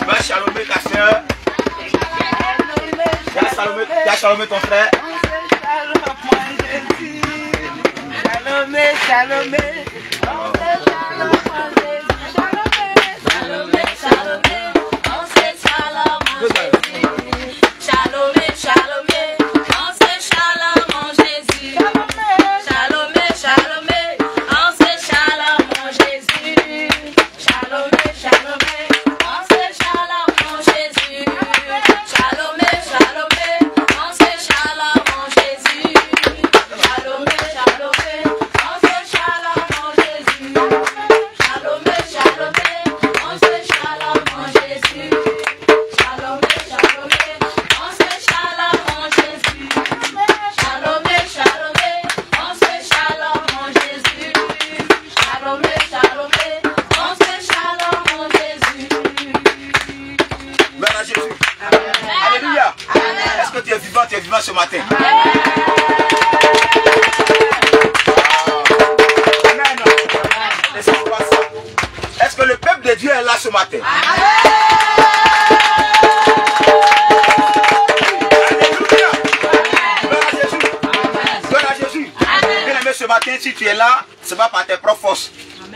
vas chalomer ta soeur. Tu vas chalomer ton frère. Salomé, Salomé, ce matin. Amen. Est-ce que le peuple de Dieu est là ce matin? Alléluia. Gloire à Jésus. Bien aimé, ce matin, si tu es là, ce n'est pas par tes propres forces.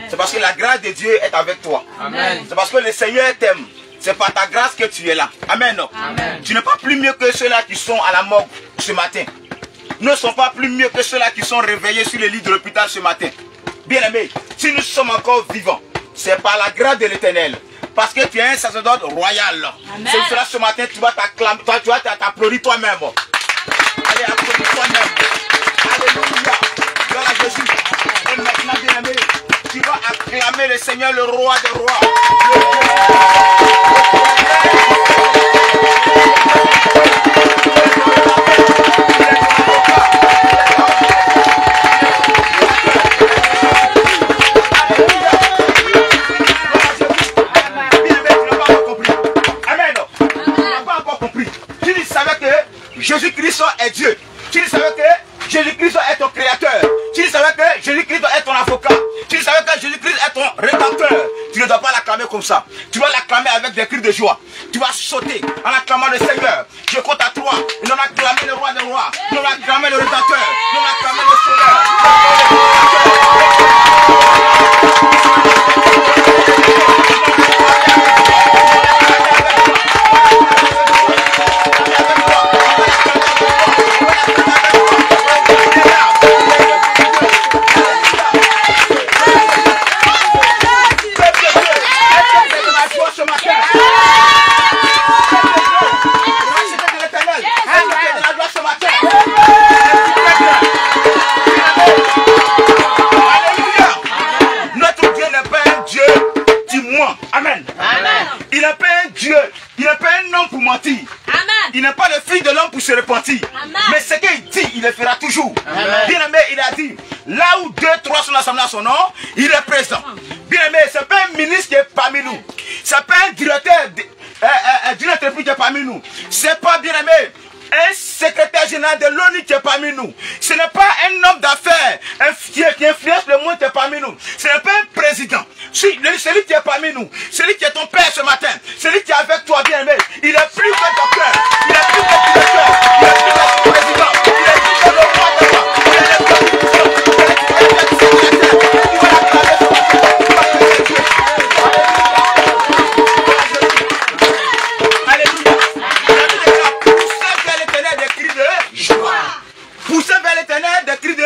C'est parce que la grâce de Dieu est avec toi. C'est parce que le Seigneur t'aime. C'est par ta grâce que tu es là. Amen. Amen. Tu n'es pas plus mieux que ceux-là qui sont à la morgue ce matin. Nous ne sommes pas plus mieux que ceux-là qui sont réveillés sur les lits de l'hôpital ce matin. Bien aimé, si nous sommes encore vivants, c'est par la grâce de l'Éternel. Parce que tu es un sacerdoce royal. C'est pour cela ce matin, tu vas t'acclamer, tu vas t'applaudir toi-même. Allez, applaudis toi-même. Alléluia. Gloire à Jésus. Et maintenant, bien aimé, tu vas acclamer le Seigneur, le roi des rois. Jésus-Christ est Dieu. Tu savais que Jésus-Christ est ton créateur. Tu savais que Jésus-Christ est ton avocat. Tu savais que Jésus-Christ est ton rédempteur. Tu ne dois pas l'acclamer comme ça. Tu vas l'acclamer avec des cris de joie. Tu vas sauter en acclamant le Seigneur. Je compte à 3. Nous allons acclamer le roi des rois. Nous allons acclamer le rédempteur. Nous allons acclamer le Sauveur. Il n'est pas le fils de l'homme pour se repentir. Amen. Mais ce qu'il dit, il le fera toujours. Bien aimé, il a dit, là où 2, 3 sont assemblés à son nom, il est présent. Bien aimé, ce n'est pas un ministre qui est parmi nous. Ce n'est pas un directeur d'une entreprise qui est parmi nous. Ce n'est pas, bien aimé, un secrétaire général de l'ONU qui est parmi nous. Ce n'est pas un homme d'affaires qui influence le monde qui est parmi nous. Ce n'est pas un président. Celui qui est parmi nous, celui qui est ton père ce matin, celui qui est avec toi, bien aimé, il est plus que docteur, il est plus que directeur, il est plus que président, il est plus que le roi de roi, il est plus que poussez vers l'éternel des cris de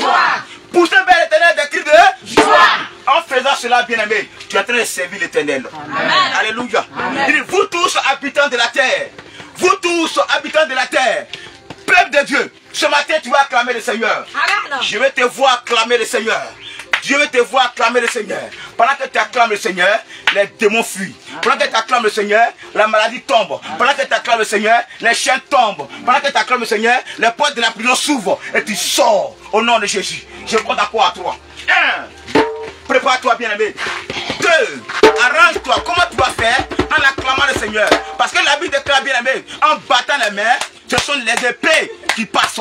joie. Poussez vers l'éternel des cris de joie. En faisant cela, bien aimé, tu es en train de servir l'éternel. Alléluia. Il dit, vous tous habitants de la terre, vous tous habitants de la terre, peuple de Dieu, ce matin tu vas acclamer le Seigneur. Je vais te voir acclamer le Seigneur. Dieu veut te voir acclamer le Seigneur. Pendant que tu acclames le Seigneur, les démons fuient. Pendant que tu acclames le Seigneur, la maladie tombe. Pendant que tu acclames le Seigneur, les chiens tombent. Pendant que tu acclames le Seigneur, les portes de la prison s'ouvrent. Et tu sors au nom de Jésus. Je compte à quoi à 3. 1. Prépare-toi, bien-aimé. 2. Arrange-toi. Comment tu vas faire en acclamant le Seigneur? Parce que la Bible déclare, bien-aimé, en battant les mains, ce sont les épées qui passent.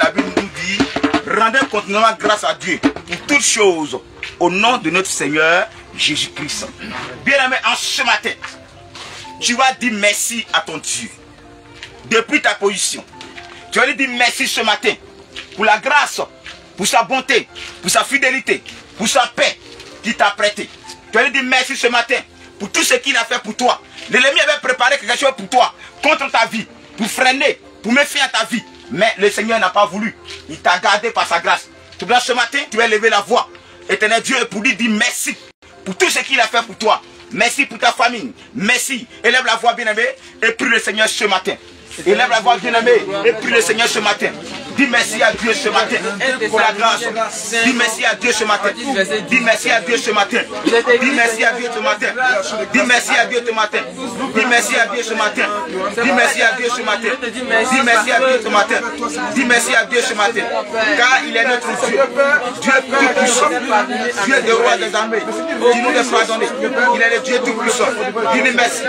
La Bible nous dit, rendez continuellement grâce à Dieu pour toutes choses au nom de notre Seigneur Jésus-Christ. Bien-aimé, en ce matin, tu vas dire merci à ton Dieu. Depuis ta position, tu vas lui dire merci ce matin pour la grâce, pour sa bonté, pour sa fidélité, pour sa paix qu'il t'a prêté. Tu vas lui dire merci ce matin pour tout ce qu'il a fait pour toi. L'ennemi avait préparé quelque chose pour toi, contre ta vie, pour freiner, pour méfier à ta vie. Mais le Seigneur n'a pas voulu. Il t'a gardé par sa grâce. Tu vois, ce matin, tu vas lever la voix. Éternel Dieu, pour lui dire merci pour tout ce qu'il a fait pour toi. Merci pour ta famille. Merci. Élève la voix, bien-aimé, et prie le Seigneur ce matin. Élève la voix, bien-aimé, et prie le Seigneur ce matin. Dis merci à Dieu ce matin pour la grâce. Dis merci à Dieu ce matin. Dis merci à Dieu ce matin. Dis merci à Dieu ce matin. Dis merci à Dieu ce matin. Dis merci à Dieu ce matin. Dis merci à Dieu ce matin. Dis merci à Dieu ce matin. Dis merci à Dieu ce matin. Car il est notre Dieu. Dieu tout-puissant. Dieu des rois des armées. Dis-nous de pardonner. Il est le Dieu tout-puissant. Dis-lui merci.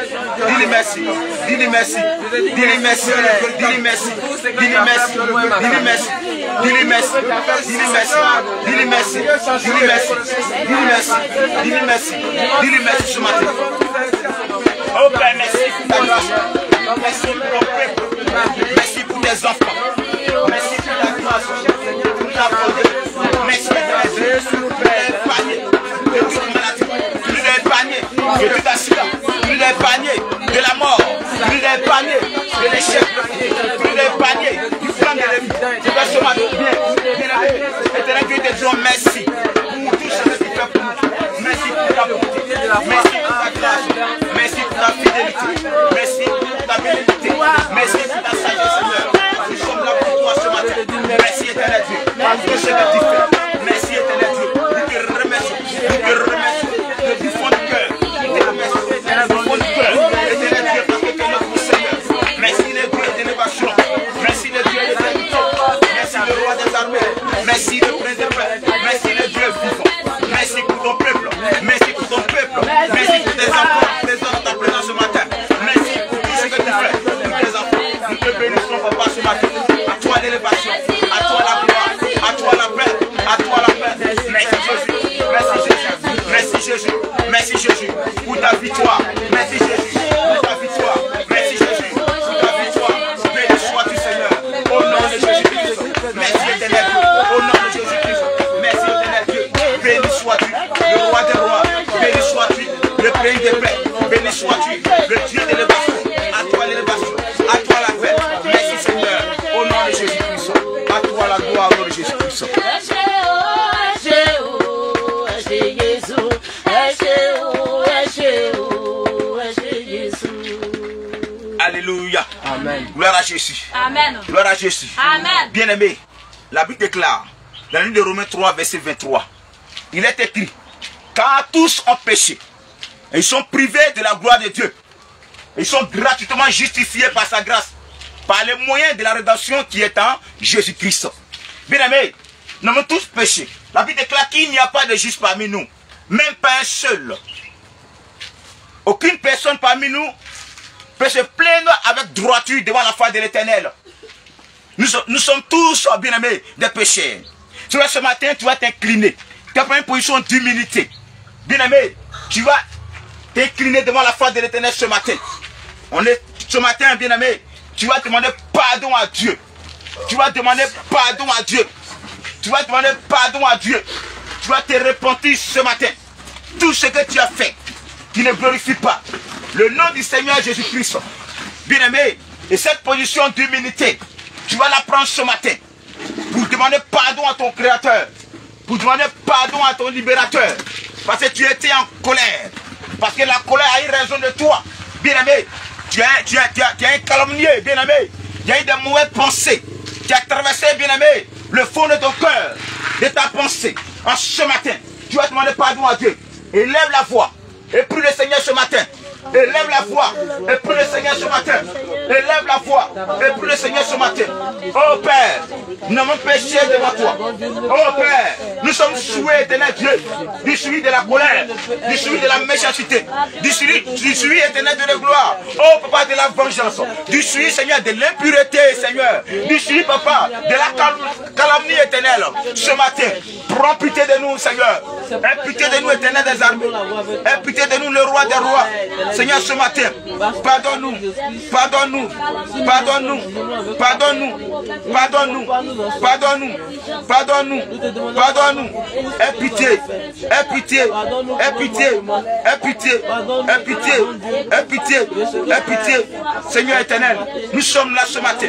Dis-lui merci. Dis-lui merci. Dis-lui merci. Dis-lui merci. Dis-lui merci. Dis-lui merci. Dis-lui merci. Dis-lui merci. Dis-lui merci. Dis-lui merci. Dis-lui merci. Dis-lui merci. Dis-lui merci ce matin. Oh Père, merci pour ta grâce. Merci pour ton peuple. Merci pour tes enfants. Merci pour ta grâce. Pour ta bonté. Merci pour les paniers de toute maladie. Plus des paniers de tout accident. Plus des paniers de la mort. Plus des paniers de l'échec. Plus des paniers du plan de l'ennemi. Je vais ce matin bien. Éternel Dieu, te disons merci pour tout ce que tu fais pour nous. Merci pour ta bonté. Merci pour ta grâce. Merci pour ta fidélité. Merci pour ta bénédiction. Merci pour ta sagesse, Seigneur. Nous sommes là pour toi ce matin. Merci, éternel Dieu, pour tout ce que tu fais. Merci, éternel Dieu. Nous te remercions. Nous te remercions. Du fond du cœur. Nous te remercions. Du fond du cœur. Éternel Dieu, parce que tu es notre Seigneur. Merci, le Dieu d'élévation. Merci, le Dieu de bénédiction. Merci, le roi des armées. Merci, le prince des princes. Merci, le Dieu vivant. Merci pour ton peuple. Merci pour ton peuple. Merci pour tes enfants présents dans ta présence ce matin. Merci pour tout ce que tu fais pour tes enfants. Nous te bénissons, papa, ce matin. À toi l'élévation, à toi la gloire, à toi la paix, à toi la paix. Merci Jésus, merci Jésus, merci Jésus, merci Jésus pour ta victoire. Merci Jésus pour ta victoire. Merci Jésus pour ta victoire. Béni sois-tu Seigneur, au nom de Jésus-Christ. Merci éternel Dieu, au nom de Jésus-Christ. Merci éternel Dieu, béni sois-tu, le roi des rois. Béni sois-tu, le pays des paix. Béni sois-tu, le Dieu d'élévation. À toi l'élévation, à toi la paix. Merci Seigneur, au nom de Jésus-Christ. À toi la gloire, au nom de Jésus-Christ. Alléluia. Amen. Gloire à Jésus. Amen. Gloire à Jésus. Amen. Bien-aimé, la Bible déclare, dans la ligne de Romains 3, verset 23, il est écrit, car tous ont péché, et ils sont privés de la gloire de Dieu. Ils sont gratuitement justifiés par sa grâce, par les moyens de la rédemption qui est en Jésus-Christ. Bien-aimé, nous avons tous péché. La Bible déclare qu'il n'y a pas de juste parmi nous, même pas un seul. Aucune personne parmi nous peut se plaindre avec droiture devant la face de l'Éternel. Nous sommes tous, bien-aimés, des pécheurs. Tu vois, ce matin, tu vas t'incliner. Tu as pris une position d'humilité. Bien-aimé, tu vas t'incliner devant la face de l'Éternel ce matin. Ce matin, bien-aimé, tu vas demander pardon à Dieu. Tu vas demander pardon à Dieu. Tu vas demander pardon à Dieu. Tu vas te repentir ce matin. Tout ce que tu as fait, qui ne glorifie pas le nom du Seigneur Jésus-Christ. Bien-aimé, et cette position d'humilité, tu vas la prendre ce matin pour demander pardon à ton Créateur, pour demander pardon à ton Libérateur, parce que tu étais en colère, parce que la colère a eu raison de toi. Bien-aimé, tu as un calomnié, bien-aimé, il y a eu des mauvaises pensées, tu as traversé, bien-aimé, le fond de ton cœur, de ta pensée. En ce matin, tu vas demander pardon à Dieu. Élève la voix et prie le Seigneur ce matin. Élève la voix et prie le Seigneur ce matin. Élève la voix et prie le Seigneur ce matin. Oh Père, nous avons péché devant toi. Oh Père, nous sommes souillés, éternel Dieu, du souillé de la colère, du souillé de la méchanceté, du souillé, éternel de la gloire. Oh Papa, de la vengeance, du souillé, Seigneur, de l'impureté, Seigneur, du souillé, Papa, de la calomnie éternelle. Ce matin, prends pitié de nous, Seigneur. Aie pitié de nous, éternel des armées. Aie pitié de nous, le roi des rois. Seigneur, ce matin, pardonne-nous, pardonne-nous. Pardonne-nous. Pardonne-nous. Pardonne-nous. Pardonne-nous. Pardonne-nous. Pardonne-nous. Pardonne-nous. Aie pitié. Aie pitié. Aie pitié. Aie pitié. Aie pitié. Aie pitié. Aie pitié. Seigneur éternel, nous sommes là ce matin.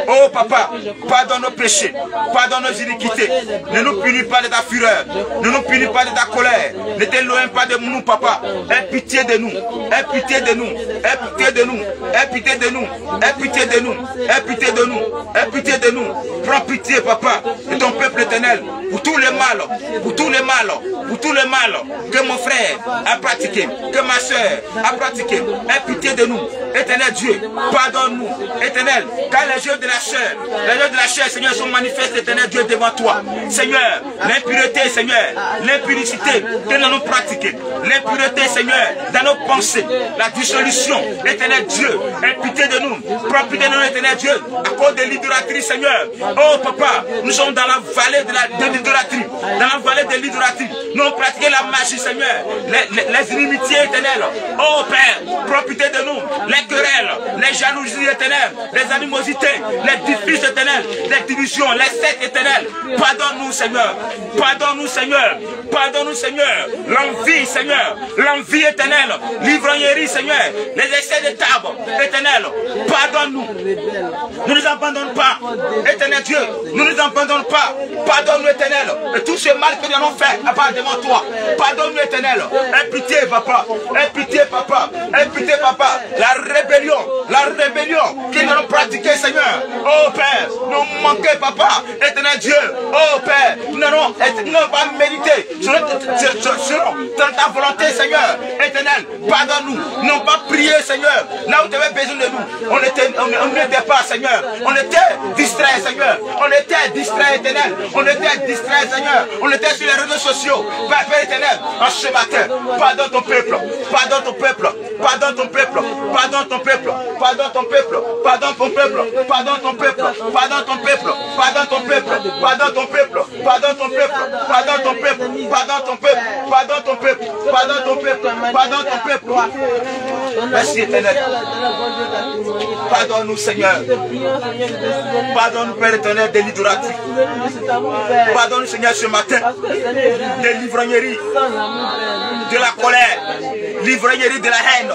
Oh papa, pardonne nos péchés. Pardonne nos iniquités. Ne nous punis pas de ta fureur. Ne nous punis pas de ta colère. Ne t'éloigne pas de nous, papa. Aie pitié de nous. Aie pitié de nous. Aie pitié de nous. Aie pitié de nous. Aie pitié de nous. Aie pitié de nous. Aie pitié de nous. Prends pitié, papa, de ton peuple éternel. Pour tous les mal. Pour tous les mal. Pour tous les mal que mon frère a pratiqué. Que ma soeur a pratiqué. Aie pitié de nous. Éternel Dieu, pardonne-nous. Éternel, car les yeux de la chair, Seigneur, sont manifestes, éternel Dieu, devant toi. Seigneur, l'impureté, Seigneur, l'impudicité que nous avons pratiquée, l'impureté, Seigneur, dans nos pensées, la dissolution, éternel Dieu, aie pitié de nous, prends pitié de nous, éternel Dieu, à cause de l'idolâtrie, Seigneur. Oh papa, nous sommes dans la vallée de l'idolâtrie, dans la vallée de l'idolâtrie. Nous avons pratiqué la magie, Seigneur, les inimitiés éternelles. Oh Père, prends pitié de nous, les querelles, les jalousies éternelles, les animosités, les difficultés éternelles, les divisions, les sectes éternelles. Pardonne-nous, Seigneur. Pardonne-nous, Seigneur. Pardonne-nous, Seigneur. L'envie, Seigneur. L'envie éternelle. L'ivrognerie, Seigneur. Les excès de table éternels. Pardonne-nous. Ne nous abandonne pas. Éternel Dieu, ne nous abandonne pas. Pardonne-nous, éternel. Et tout ce mal que nous avons fait à part devant toi. Pardonne-nous, éternel. Aie pitié, papa. Aie pitié, papa. Aie pitié, papa. La rébellion que nous avons pratiquée, Seigneur. Oh Père, nous manquons, papa, éternel Dieu. Oh Père, nous n'allons pas méditer selon ta volonté, Seigneur. Éternel, pardonne-nous. Nous n'avons pas prié, Seigneur. Là où tu avais besoin de nous, on n'était pas, Seigneur. On était distrait, Seigneur. On était distrait, éternel. On était distrait, Seigneur. On était sur les réseaux sociaux. Père éternel, en ce matin, pardonne ton peuple. Pardonne ton peuple. Pardonne ton peuple. Pardonne ton peuple. Pardonne ton peuple. Pardonne ton peuple. Pardonne ton peuple. Pardonne ton peuple. Pardonne ton peuple. Pardonne ton peuple. Pardonne ton peuple. Pardonne ton peuple. Pardonne ton peuple. Pardonne ton peuple. Pardonne ton peuple. Pardonne ton peuple. Merci éternel. Pardonne-nous, Seigneur. Pardonne-nous, Père éternel, de l'idolâtrie. Pardonne-nous, Seigneur, ce matin, de l'ivrognerie, de la colère, l'ivrognerie de la haine,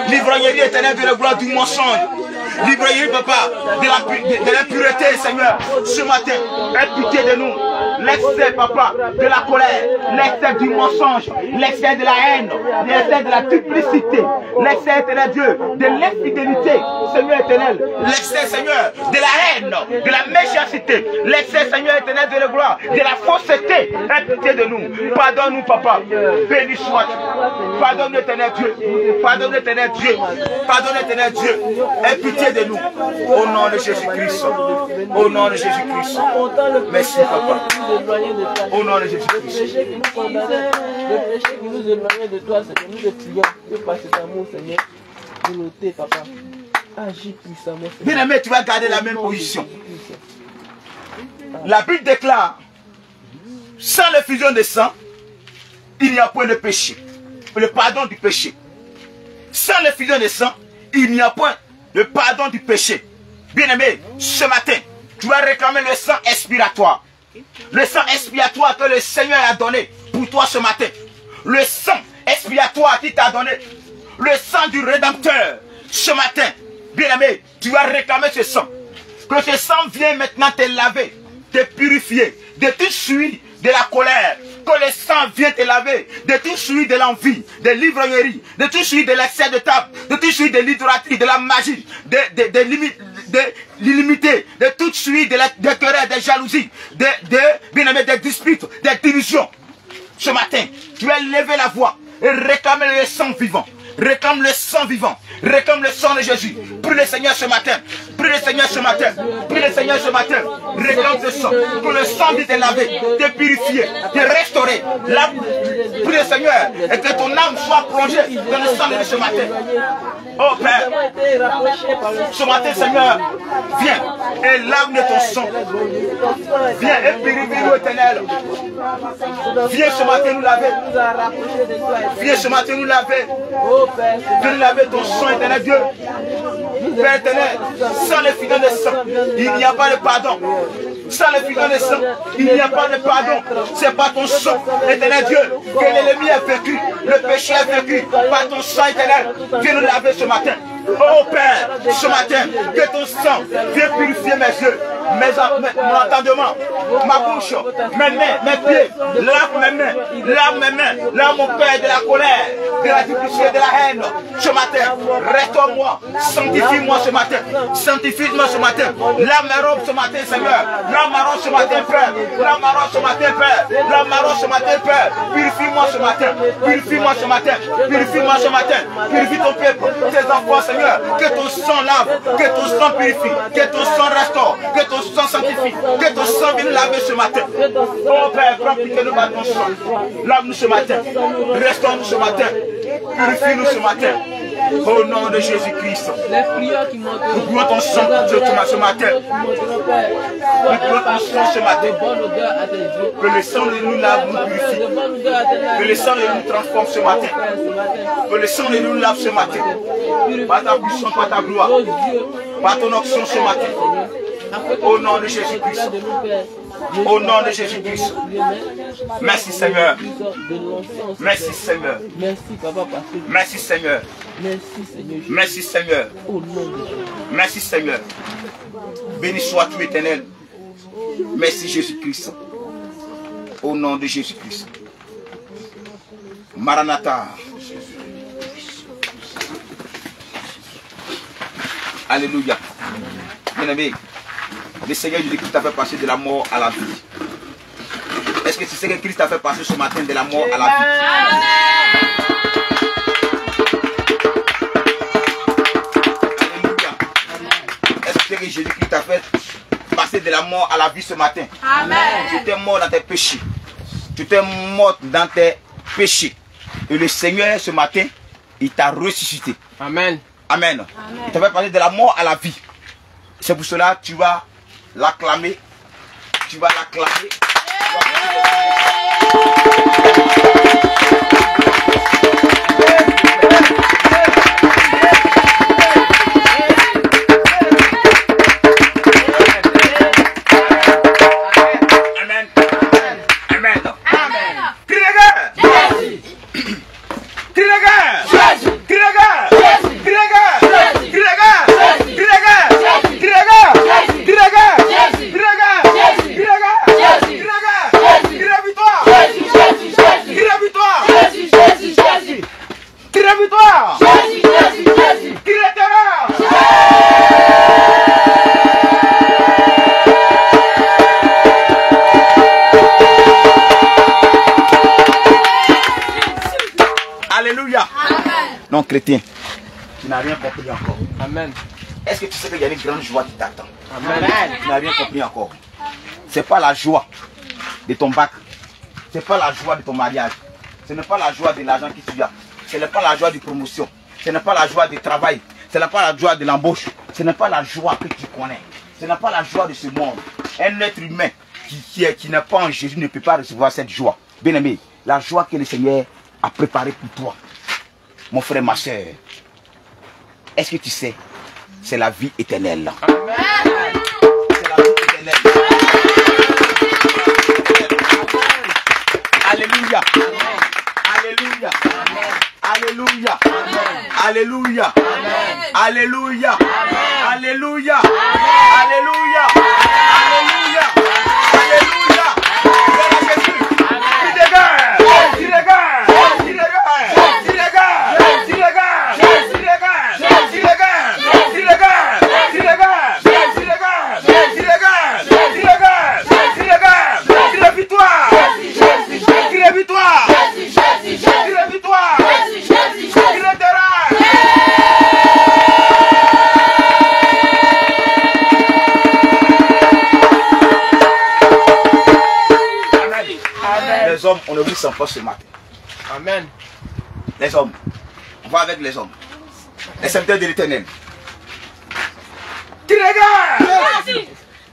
l'ivrognerie éternelle de la gloire du mensonge. L'ivrognerie, papa, de l'impureté, Seigneur. Ce matin, aie pitié de nous. L'excès, papa, de la colère, l'excès du mensonge, l'excès de la haine, l'excès de la duplicité, l'excès, éternel Dieu, de l'infidélité, Seigneur éternel, l'excès, Seigneur, de la haine, de la méchanceté, l'excès, Seigneur éternel, de la gloire, de la fausseté. Aie pitié de nous. Pardonne-nous, papa. Béni soit-tu. Pardonne-nous, éternel Dieu. Pardonne-nous, éternel Dieu. Pardonne-nous, éternel Dieu. Aie pitié de nous. Au nom de Jésus-Christ. Au nom de Jésus-Christ. Merci, papa. Au nom de Jésus-Christ. Le péché qui nous condamnait, le péché qui nous éloignait de toi, Seigneur, nous te prions que par cet amour, Seigneur, nous l'ôter, papa. Agis puissamment. Bien aimé, tu vas garder la même position. La Bible déclare, sans l'effusion de sang, il n'y a point de péché. Le pardon du péché. Sans l'effusion de sang, il n'y a point de pardon du péché. Bien aimé, ce matin, tu vas réclamer le sang expiratoire. Le sang expiatoire que le Seigneur a donné pour toi ce matin. Le sang expiatoire qu'il t'a donné. Le sang du Rédempteur. Ce matin, bien aimé, tu vas réclamer ce sang. Que ce sang vienne maintenant te laver, te purifier de tout souillure de la colère. Que le sang vienne te laver de tout souillure de l'envie, de l'ivrognerie, de tout souillure de l'excès de table, de tout souillure de l'idolâtrie, de la magie, de l'illimité, de toute suite, de querelles, de jalousie, des disputes, des divisions. Ce matin, tu vas lever la voix et réclamer le sang vivant. Réclame le sang vivant. Réclame le sang de Jésus. Prie le Seigneur ce matin. Prie le Seigneur ce matin. Prie le Seigneur ce matin. Réclame ce sang. Que le sang vienne te laver, te purifier, te restaurer. Prie le Seigneur et que ton âme soit plongée dans le sang de ce matin. Oh Père, ce matin Seigneur, viens et lave ton sang. Viens et purifie-nous éternel. Viens ce matin nous laver. Viens ce matin nous laver. Viens nous laver ton sang éternel Dieu. Père éternel, sans le fidèle de sang, il n'y a pas de pardon. Sans le fidèle de sang, il n'y a pas de pardon. C'est par ton sang, éternel Dieu, que l'ennemi est vaincu, le péché est vaincu. Par ton sang éternel, viens nous laver ce matin. Oh Père, ce matin, que ton sang vienne purifier mes yeux, mon entendement, ma bouche, mes mains, mes pieds, lave mes mains, lave mon cœur de la colère, de la difficulté, de la haine. Ce matin, restaure-moi, sanctifie-moi ce matin, sanctifie-moi ce matin. Lave mes robes ce matin, Seigneur. Lave ma robe ce matin, Père. Lave ma robe ce matin, Père. Lave ma robe ce matin, Père. Purifie-moi ce matin, purifie-moi ce matin, purifie-moi ce matin. Purifie ton peuple, tes enfants, Seigneur. Que ton sang lave, que ton sang purifie, que ton sang restaure, que ton sang sanctifie, que ton sang vienne laver ce matin. Oh Père, prends pitié nous par ton sang. Lave-nous ce matin, restaure-nous ce matin, purifie-nous ce matin. Au nom de Jésus-Christ. Nous louons ton sang ce matin. Nous louons ton sang ce matin. Que le sang de nous lave, nous purifie. Que le sang de nous transforme ce matin. Que le sang de nous lave ce matin. Par ta puissance, par ta gloire. Par ton action ce matin. Au nom de Jésus-Christ. Au nom de Jésus-Christ. Merci Seigneur. Merci Seigneur. Merci Seigneur. Merci Seigneur. Merci Seigneur. Béni sois-tu éternel. Merci Jésus-Christ. Au nom de Jésus-Christ. Maranatha. Alléluia. Bien-aimé, le Seigneur Jésus-Christ t'a fait passer de la mort à la vie. Est-ce que tu sais que Christ t'a fait passer ce matin de la mort à la vie? Alléluia. Est-ce que tu sais que Jésus-Christ t'a fait passer de la mort à la vie ce matin? Amen. Tu étais mort dans tes péchés. Tu étais mort dans tes péchés. Et le Seigneur ce matin, il t'a ressuscité. Amen. Amen. Il t'a fait passer de la mort à la vie. C'est pour cela que tu vas l'acclamer. Tu vas l'acclamer. Amen. Amen. Amen. Crie la guerre. Crie la guerre. Crie la guerre. Crie la guerre. Crie la guerre. Crie la guerre. Crie la guerre. Crie la guerre. Crie la guerre. Crie la guerre. Crie la guerre. Crie la victoire. Crie la victoire. Crie la victoire. Crie la terreur. Alléluia. Non, chrétien, tu n'as rien compris encore. Amen. Est-ce que tu sais qu'il y a une grande joie qui t'attend? Amen. Tu n'as rien compris encore. Ce n'est pas la joie de ton bac. Ce n'est pas la joie de ton mariage. Ce n'est pas la joie de l'argent que tu as. Ce n'est pas la joie de promotion. Ce n'est pas la joie du travail. Ce n'est pas la joie de l'embauche. Ce n'est pas la joie que tu connais. Ce n'est pas la joie de ce monde. Un être humain qui n'est pas en Jésus ne peut pas recevoir cette joie. Bien aimé, la joie que le Seigneur a préparée pour toi, mon frère, ma soeur, est-ce que tu sais, c'est la vie éternelle. Amen. C'est la vie éternelle. Alléluia. Alléluia. Alléluia. Alléluia. Alléluia. Alléluia. Alléluia. Alléluia. Alléluia. Les hommes, on ne vous sent pas ce matin. Amen. Les hommes, on va avec les hommes. Les serviteurs de l'Éternel. Qui regarde?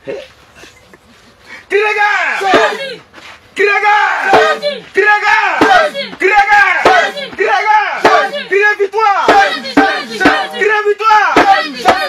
Qui regarde? Qui regarde? Qui regarde? Qui regarde? Qui regarde? Qui regarde? Qui regarde? Qui regarde?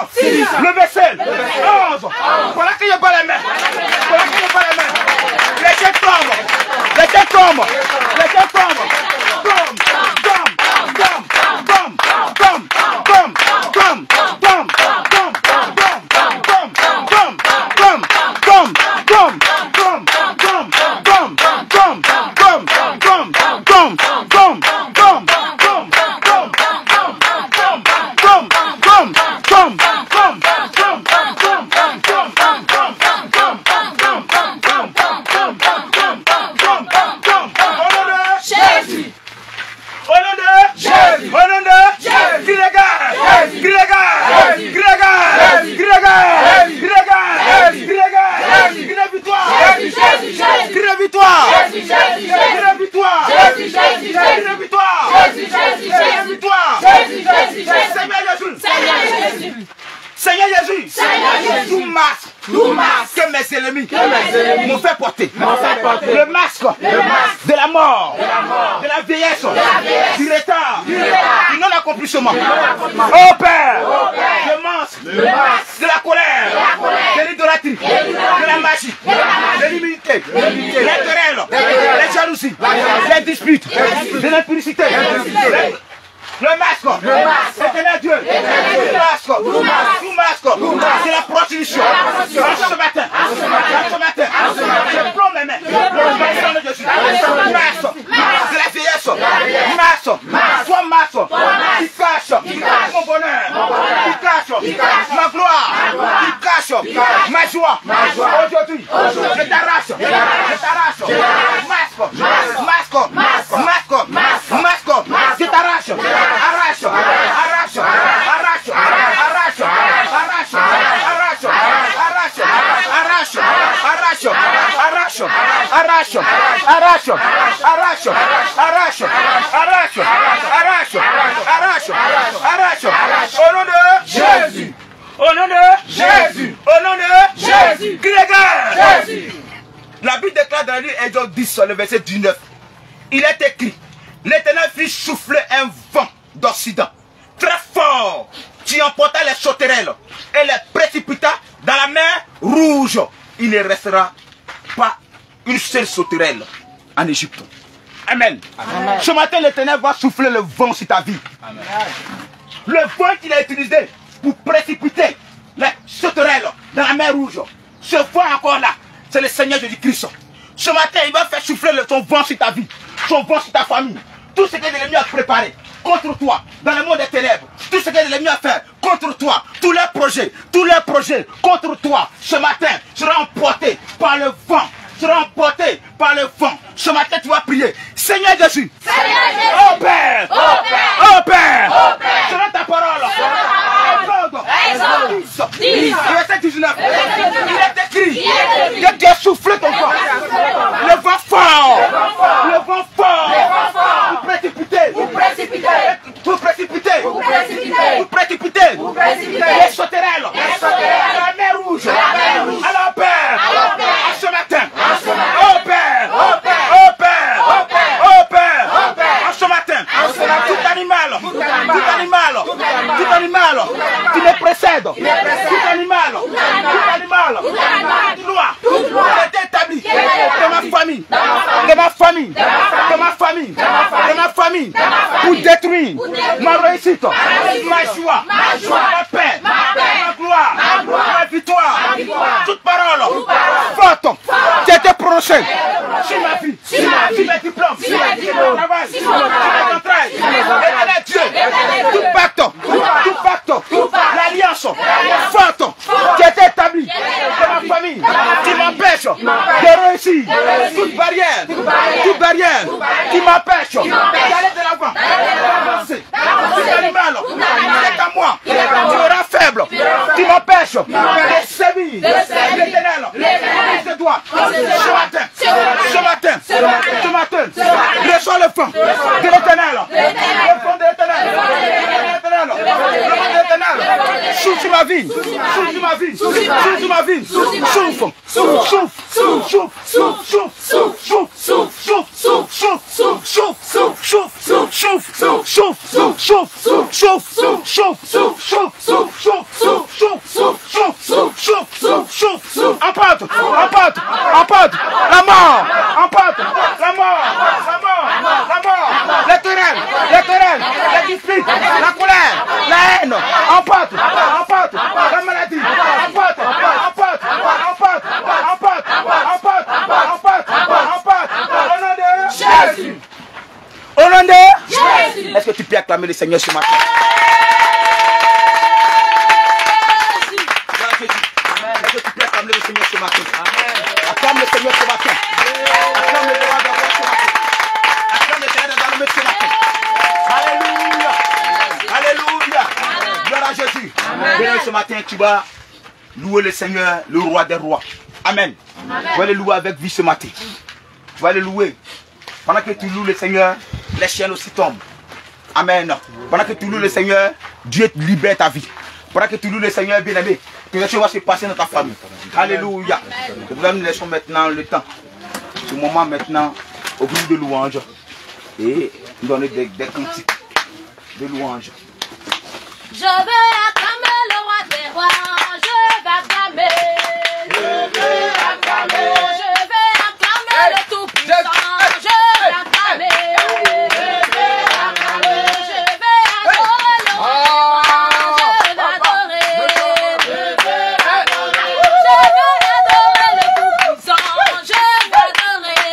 Le vaisselle. 11. Voilà que je bats les mains. Voilà que je bats les mains. Les têtes tombent. Les têtes tombent. Les têtes tombent. Seigneur Jésus, tout masque que mes ennemis m'ont fait porter, le masque de la mort, de la vieillesse, du retard, du non-accomplissement. Oh Père, le masque de la colère, de l'idolâtrie, de la magie, de l'immunité, les querelles, les jalousies, les disputes, de l'impudicité. Le masque, éternel Dieu, le masque, c'est la prostitution. Ce matin, je plombe mes mains, masque, c'est la vieillesse, masque, soit masque, qui cache mon bonheur, qui cache ma gloire, qui cache ma joie. Aujourd'hui, je t'arrache, masque, je t'arrache. Au nom de Jésus. Au nom de Jésus. Au nom de Jésus. Jésus. La Bible déclare dans le livre Exode 10, le verset 19. Il est écrit: l'Éternel fit souffler un vent d'Occident très fort qui emporta les sauterelles et les précipita dans la mer Rouge. Il ne restera pas une seule sauterelle en Égypte. Amen. Amen. Ce matin, l'Éternel va souffler le vent sur ta vie. Amen. Le vent qu'il a utilisé pour précipiter les sauterelles dans la mer Rouge, ce vent encore là, c'est le Seigneur Jésus-Christ. Ce matin, il va faire souffler son vent sur ta vie, son vent sur ta famille. Tout ce que l'ennemi a préparé contre toi dans le monde des ténèbres, tout ce que l'ennemi a fait contre toi, tous les projets contre toi, ce matin seront emportés par le vent. Ce matin, tu vas prier. Seigneur Jésus. Oh Père. Selon ta parole. Exode 10, verset 19. Il est écrit que Dieu souffle ton vent. Le vent fort. Pour précipiter. Les sauterelles. La mer Rouge. Alors Père. Ce matin. Oh Père. Ce matin. Tout animal qui me précède. Tout animal toute loi est établie de ma famille pour détruire ma réussite, ma joie, ma paix, ma gloire, ma victoire. Toute parole forte qui a été prononcée sur ma vie, sur mes diplômes, sur mon travail, sur mes entrailles. Éternel Dieu, tout pacte, l'alliance forte qui a été établie de ma famille, qui m'empêche de réussir, toute barrière qui m'empêche d'aller de l'avant, d'avancer. Tout animal qui est à moi, qui sera faible, qui m'empêche de servir l'Éternel, de toi. Ce matin, reçois le fond de l'Éternel, souffle ma vie, emporte, emporte, emporte, la mort, emporte, la mort, la mort, la mort, l'éternel, la dispute, la colère, la haine, emporte, emporte, la maladie, emporte, emporte, emporte, emporte, emporte, emporte, emporte, au nom de Jésus. Au nom de Jésus. Est-ce que tu peux acclamer le Seigneur ce matin? Est-ce que tu peux acclamer le Seigneur ce matin? Acclame le Seigneur ce matin. Acclame le roi d'avoir ce matin. Acclame le Seigneur dans le maître ce matin. Alléluia. Alléluia. Gloire à Jésus. Bien ce matin, tu vas louer le Seigneur, le roi des rois. Amen. Tu vas le louer avec vie ce matin. Tu vas le louer. Pendant que tu loues le Seigneur, les chiens aussi tombent. Amen. Pendant que tu loues le Seigneur, Dieu libère ta vie. Pendant que tu loues le Seigneur, bien-aimé, que les choses vont se passer dans ta famille. Alléluia. Nous laissons maintenant le temps, ce moment maintenant, au groupe de louanges. Et nous donner des cantiques de louanges. Je veux acclamer le roi des rois. Je vais acclamer. Je vais acclamer. Je vais acclamer le Tout-Puissant. Je vais acclamer. Je vais acclamer. Je vais adorer le roi des rois. Je vais adorer. Je vais adorer le Tout-Puissant. Je vais adorer.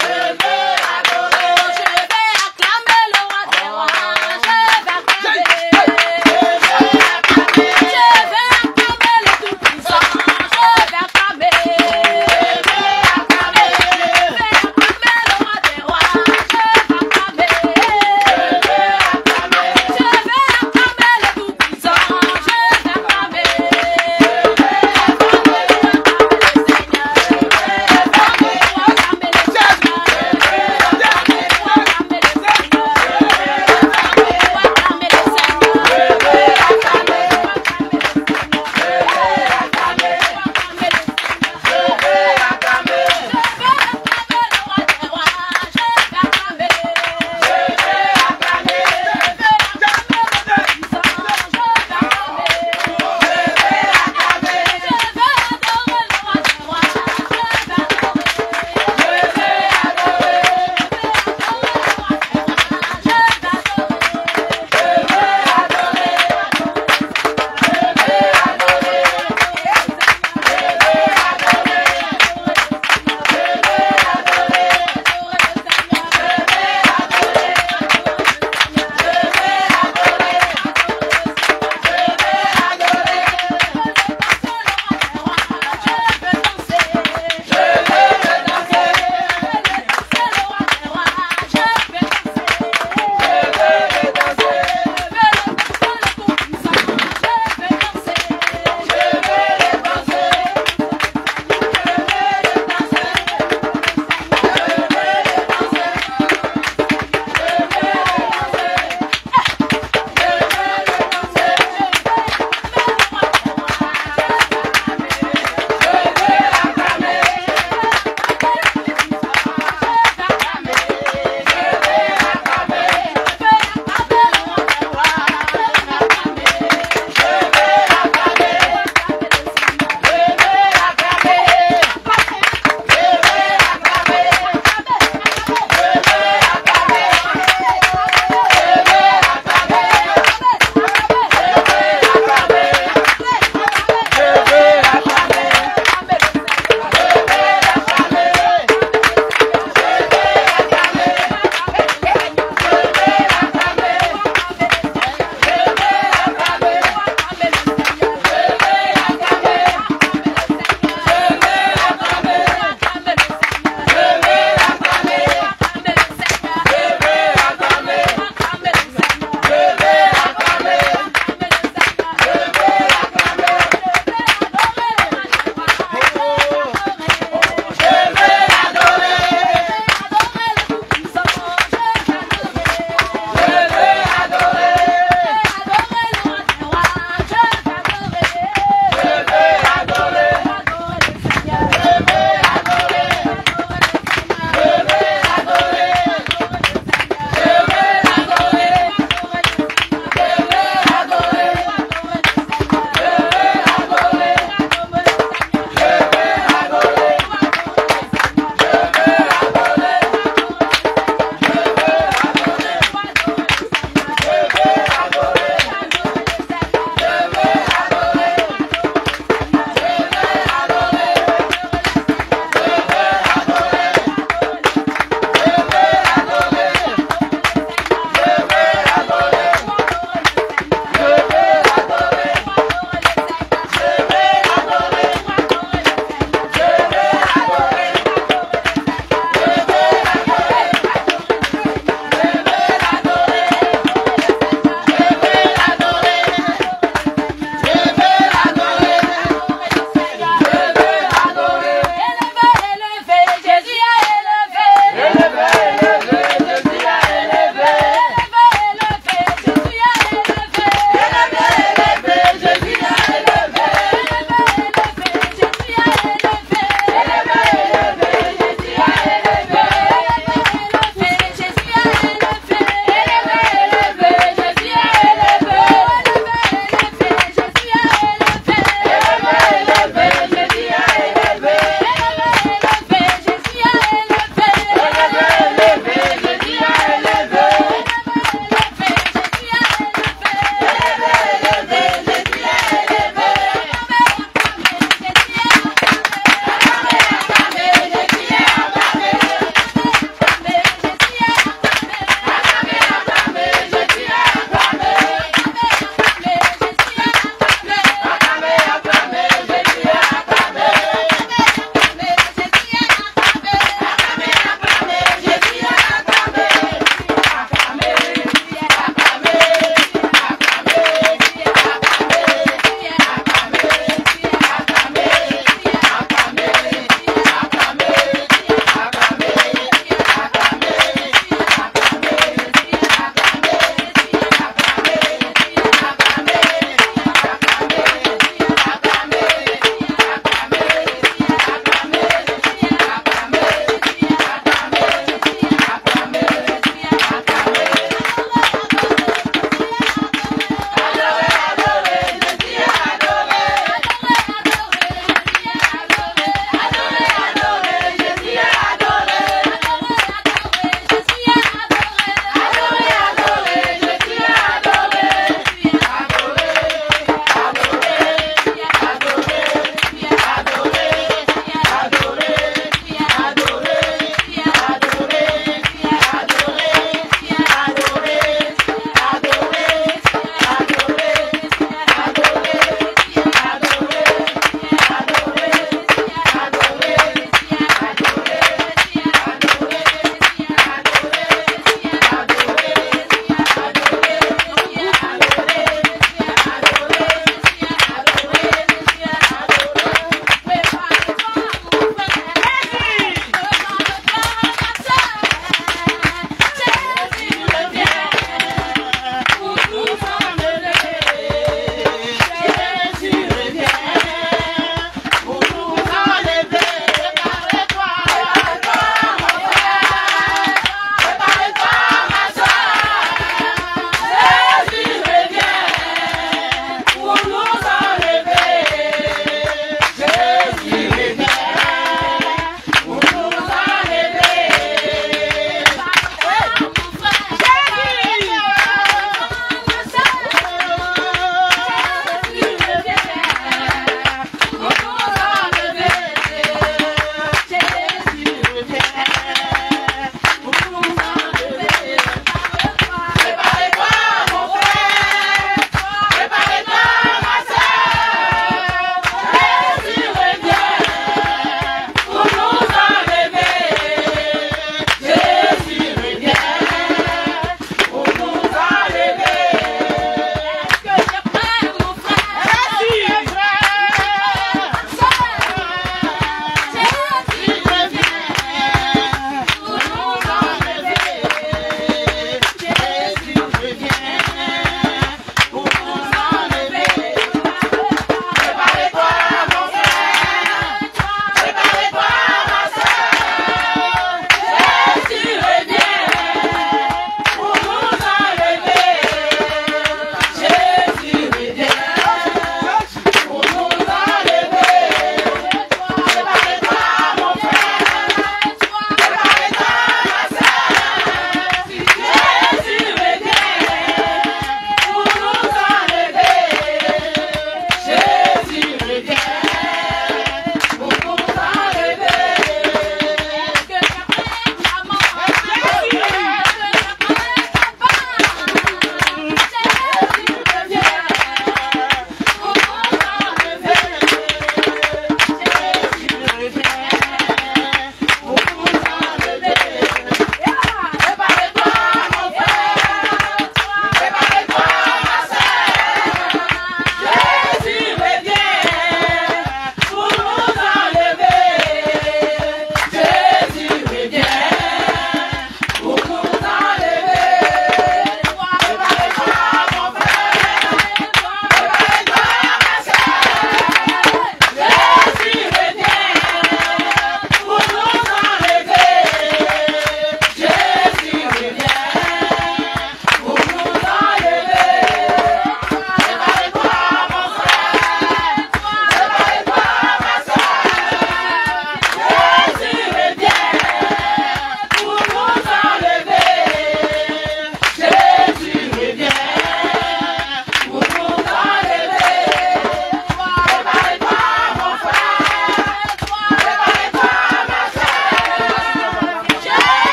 Je vais adorer. Je vais acclamer le roi des rois. Je vais acclamer.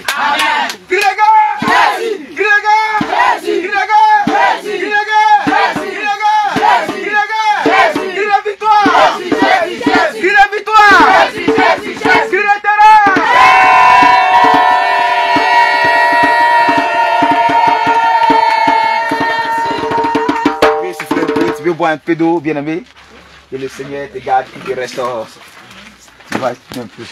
Crie de guerre. Crie de guerre. Crie de guerre. Crie de guerre. Crie de guerre. Crie de guerre. Crie de victoire. Crie de victoire. Crie de terreur. Tu veux boire un peu d'eau, bien-aimé? Que le Seigneur te garde, qu'il te restaure. Tu vas un peu.